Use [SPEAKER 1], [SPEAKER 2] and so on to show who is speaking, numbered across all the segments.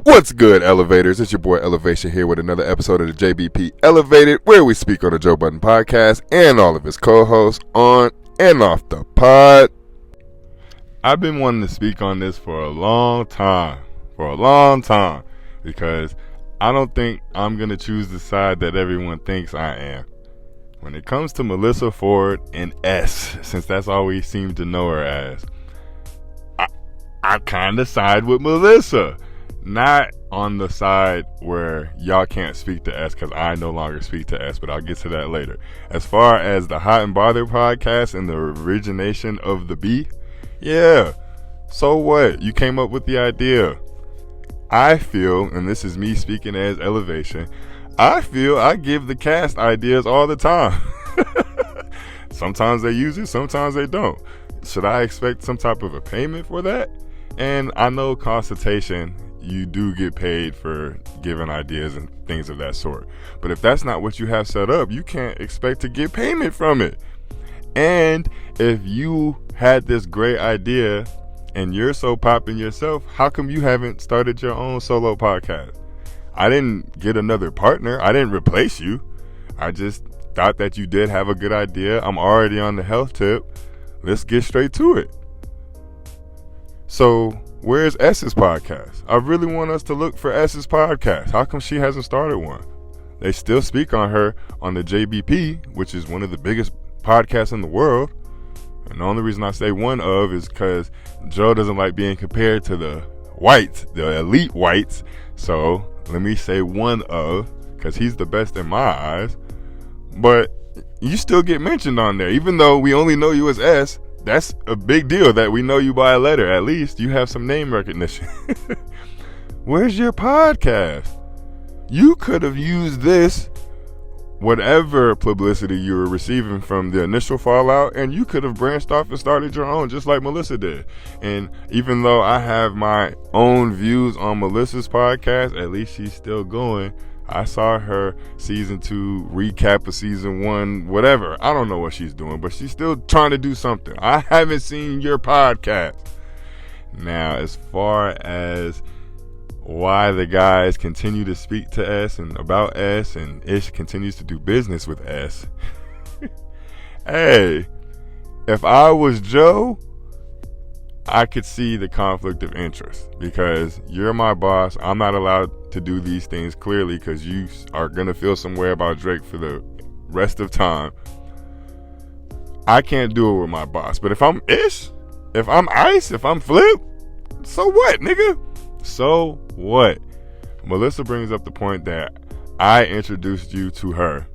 [SPEAKER 1] What's good, Elevators? It's your boy Elevation here with another episode of the JBP Elevated, where we speak on the Joe Budden podcast and all of his co-hosts on and off the pod. I've been wanting to speak on this for a long time, because I don't think I'm going to choose the side that everyone thinks I am. When it comes to Melyssa Ford and S, since that's all we seem to know her as, I kind of side with Melyssa. Not on the side where y'all can't speak to S, because I no longer speak to S, but I'll get to that later. As far as the Hot and Bothered podcast and the origination of the B, yeah, so what? You came up with the idea. I feel, and this is me speaking as Elevation, I feel I give the cast ideas all the time. Sometimes they use it, sometimes they don't. Should I expect some type of a payment for that? And I know consultation, you do get paid for giving ideas and things of that sort. But if that's not what you have set up, you can't expect to get payment from it. And if you had this great idea and you're so popping yourself, how come you haven't started your own solo podcast? I didn't get another partner. I didn't replace you. I just thought that you did have a good idea. I'm already on the health tip. Let's get straight to it. So where's S's podcast? I really want us to look for S's podcast. How come she hasn't started one? They still speak on her on the JBP, which is one of the biggest podcasts in the world. And the only reason I say one of is because Joe doesn't like being compared to the whites, the elite whites. So let me say one of, because he's the best in my eyes. But you still get mentioned on there, even though we only know you as S. That's a big deal that we know you by a letter. At least you have some name recognition. Where's your podcast? You could have used this, whatever publicity you were receiving from the initial fallout, and you could have branched off and started your own, just like Melyssa did. And even though I have my own views on Melyssa's podcast, at least she's still going. I saw her season 2 recap of season 1, whatever. I don't know what she's doing, but she's still trying to do something. I haven't seen your podcast. Now, as far as why the guys continue to speak to S and about S, and Ish continues to do business with S. Hey, if I was Joe, I could see the conflict of interest, because you're my boss. I'm not allowed to do these things, clearly, because you are going to feel some way about Drake for the rest of time. I can't do it with my boss. But if I'm Ish, if I'm Ice, if I'm Flip, so what, nigga? So what? Melyssa brings up the point that I introduced you to her.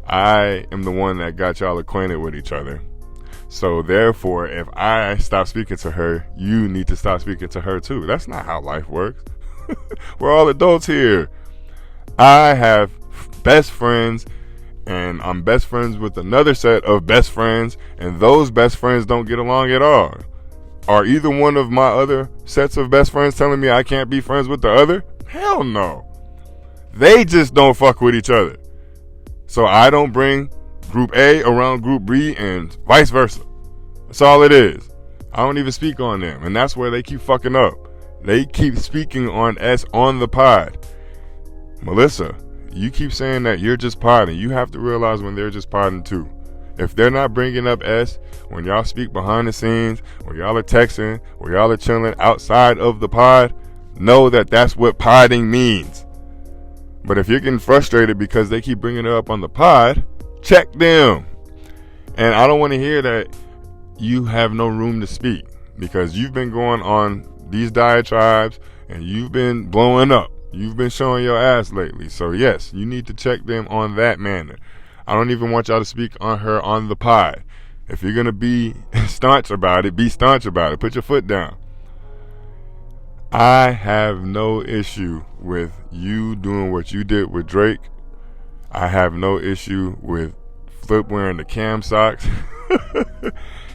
[SPEAKER 1] I am the one that got y'all acquainted with each other. So therefore, if I stop speaking to her, you need to stop speaking to her too. That's not how life works. We're all adults here. I have best friends, and I'm best friends with another set of best friends, and those best friends don't get along at all. Are either one of my other sets of best friends telling me I can't be friends with the other? Hell no. They just don't fuck with each other. So I don't bring Group A around Group B and vice versa. That's all it is. I don't even speak on them, and that's where they keep fucking up. They keep speaking on S on the pod. Melyssa, you keep saying that you're just podding. You have to realize when they're just podding too. If they're not bringing up S when y'all speak behind the scenes, when y'all are texting, when y'all are chilling outside of the pod, know that that's what podding means. But if you're getting frustrated because they keep bringing it up on the pod, check them. And I don't want to hear that you have no room to speak, because you've been going on these diatribes and you've been blowing up. You've been showing your ass lately. So yes, you need to check them on that manner. I don't even want y'all to speak on her on the pod. If you're going to be staunch about it, be staunch about it. Put your foot down. I have no issue with you doing what you did with Drake. I have no issue with Flip wearing the cam socks.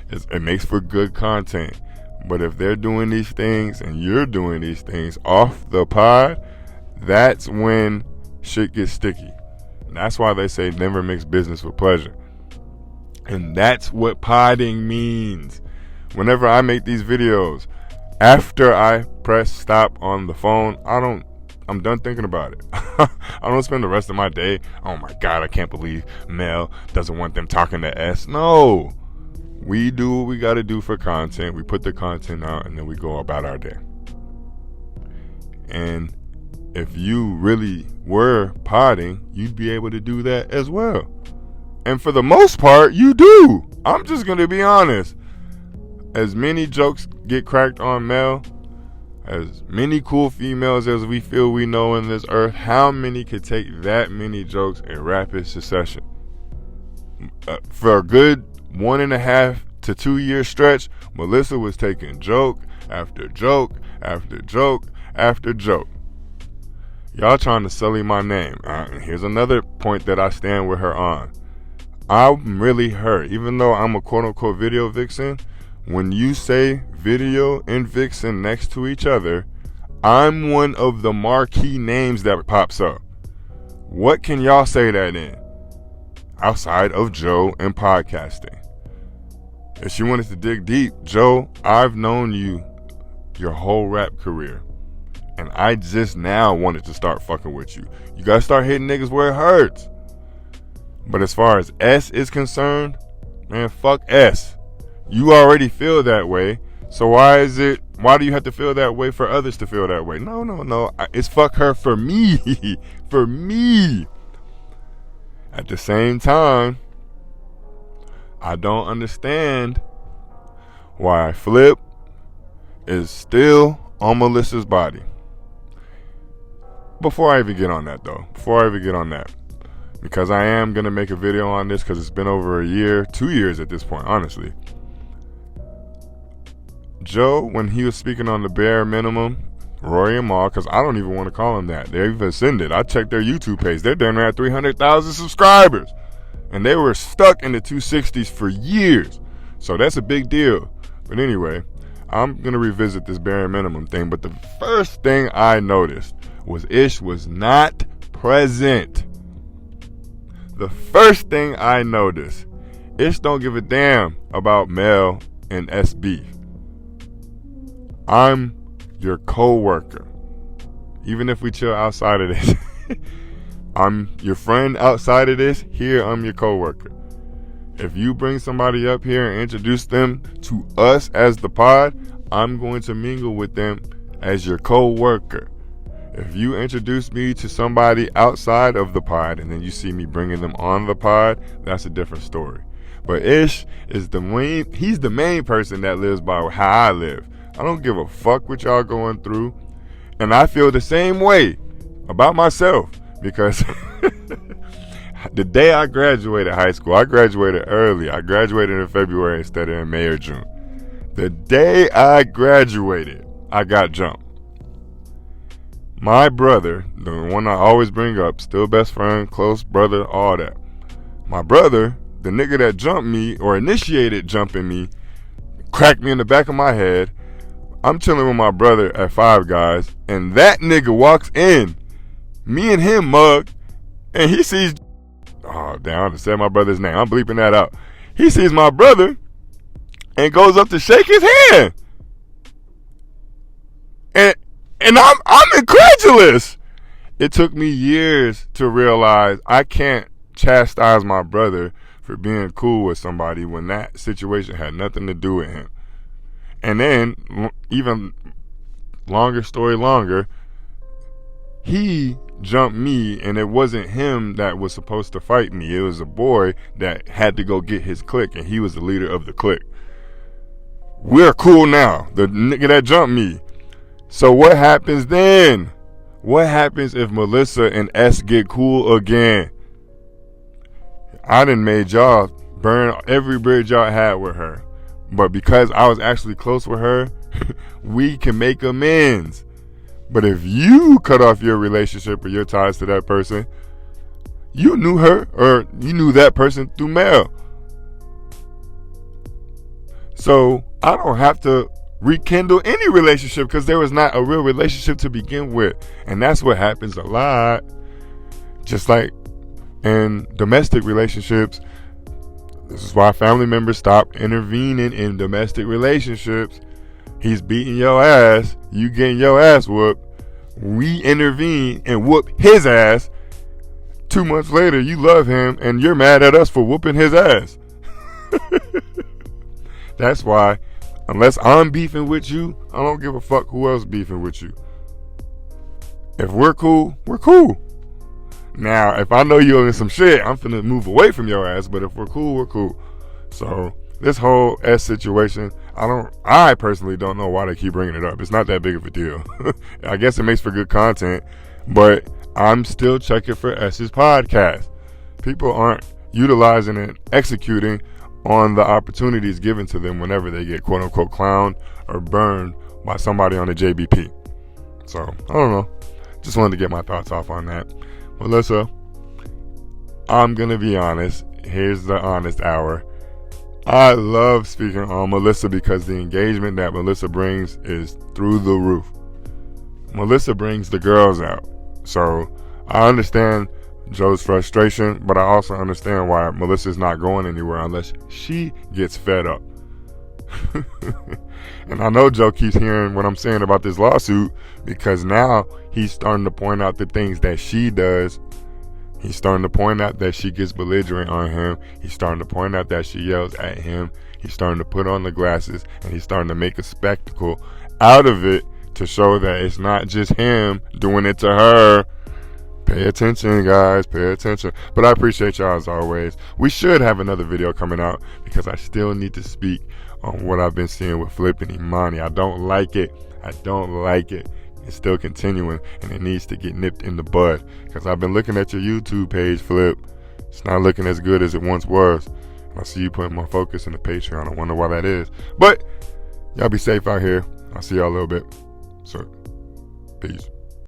[SPEAKER 1] It makes for good content. But if they're doing these things and you're doing these things off the pod, that's when shit gets sticky. And that's why they say never mix business with pleasure. And that's what podding means. Whenever I make these videos, After I press stop on the phone, I'm done thinking about it. I don't spend the rest of my day, oh my God, I can't believe Mel doesn't want them talking to S. No. We do what we got to do for content. We put the content out and then we go about our day. And if you really were podding, you'd be able to do that as well. And for the most part, you do. I'm just going to be honest. As many jokes get cracked on Mel, as many cool females as we feel we know in this earth, how many could take that many jokes in rapid succession? For a good 1.5 to 2 year stretch, Melyssa was taking joke after joke after joke after joke. Y'all trying to sully my name. Here's another point that I stand with her on. I'm really her. Even though I'm a quote-unquote video vixen, when you say video and vixen next to each other, I'm one of the marquee names that pops up. What can y'all say that in? Outside of Joe and podcasting. If she wanted to dig deep, Joe, I've known you your whole rap career. And I just now wanted to start fucking with you. You gotta start hitting niggas where it hurts. But as far as S is concerned, man, fuck S. You already feel that way. So why do you have to feel that way for others to feel that way? No. It's fuck her for me. For me. At the same time, I don't understand why Flip is still on Melyssa's body. Before I even get on that, because I am going to make a video on this because it's been over a year, 2 years at this point, honestly. Joe, when he was speaking on the bare minimum, Rory and Mal, because I don't even want to call them that. They've ascended. I checked their YouTube page. They're down there at 300,000 subscribers. And they were stuck in the 260s for years. So that's a big deal. But anyway, I'm going to revisit this bare minimum thing. But the first thing I noticed was Ish was not present. The first thing I noticed, Ish don't give a damn about Mel and SB. I'm your co-worker. Even if we chill outside of this. I'm your friend outside of this. Here, I'm your co-worker. If you bring somebody up here and introduce them to us as the pod, I'm going to mingle with them as your co-worker. If you introduce me to somebody outside of the pod and then you see me bringing them on the pod, that's a different story. But Ish is he's the main person that lives by how I live. I don't give a fuck what y'all going through. And I feel the same way about myself because the day I graduated high school, I graduated early. I graduated in February instead of in May or June. The day I graduated, I got jumped. My brother, the one I always bring up, still best friend, close brother, all that. My brother, the nigga that jumped me or initiated jumping me, cracked me in the back of my head. I'm chilling with my brother at Five Guys, and that nigga walks in, me and him mug, and he sees, oh damn, I just said my brother's name, I'm bleeping that out. He sees my brother and goes up to shake his hand. And I'm incredulous. It took me years to realize I can't chastise my brother for being cool with somebody when that situation had nothing to do with him. And then, even longer story longer, he jumped me, and it wasn't him that was supposed to fight me. It was a boy that had to go get his clique, and he was the leader of the clique. We're cool now. The nigga that jumped me. So what happens then? What happens if Melyssa and S get cool again? I done made y'all burn every bridge y'all had with her. But because I was actually close with her, we can make amends. But if you cut off your relationship or your ties to that person, you knew her or you knew that person through mail. So I don't have to rekindle any relationship because there was not a real relationship to begin with. And that's what happens a lot. Just like in domestic relationships, this is why family members stop intervening in domestic relationships, He's beating your ass. You getting your ass whooped. We intervene and whoop his ass. 2 months later, you love him and you're mad at us for whooping his ass. That's why, unless I'm beefing with you, I don't give a fuck who else beefing with you. If we're cool, we're cool. Now, if I know you're in some shit, I'm finna move away from your ass. But if we're cool, we're cool. So this whole S situation, I personally don't know why they keep bringing it up. It's not that big of a deal. I guess it makes for good content, but I'm still checking for S's podcast. People aren't utilizing and executing on the opportunities given to them whenever they get quote unquote clowned or burned by somebody on the JBP. So I don't know. Just wanted to get my thoughts off on that. Melyssa, I'm gonna be honest. Here's the honest hour. I love speaking on Melyssa because the engagement that Melyssa brings is through the roof. Melyssa brings the girls out. So I understand Joe's frustration, but I also understand why Melyssa's not going anywhere unless she gets fed up. And I know Joe keeps hearing what I'm saying about this lawsuit because now he's starting to point out the things that she does. He's starting to point out that she gets belligerent on him. He's starting to point out that she yells at him. He's starting to put on the glasses and he's starting to make a spectacle out of it to show that it's not just him doing it to her. Pay attention, guys. Pay attention. But I appreciate y'all as always. We should have another video coming out because I still need to speak on what I've been seeing with Flip and Imani. I don't like it. I don't like it. It's still continuing and it needs to get nipped in the bud because I've been looking at your YouTube page, Flip. It's not looking as good as it once was. I see you putting more focus in the Patreon. I wonder why that is. But y'all be safe out here. I'll see y'all a little bit. So, peace.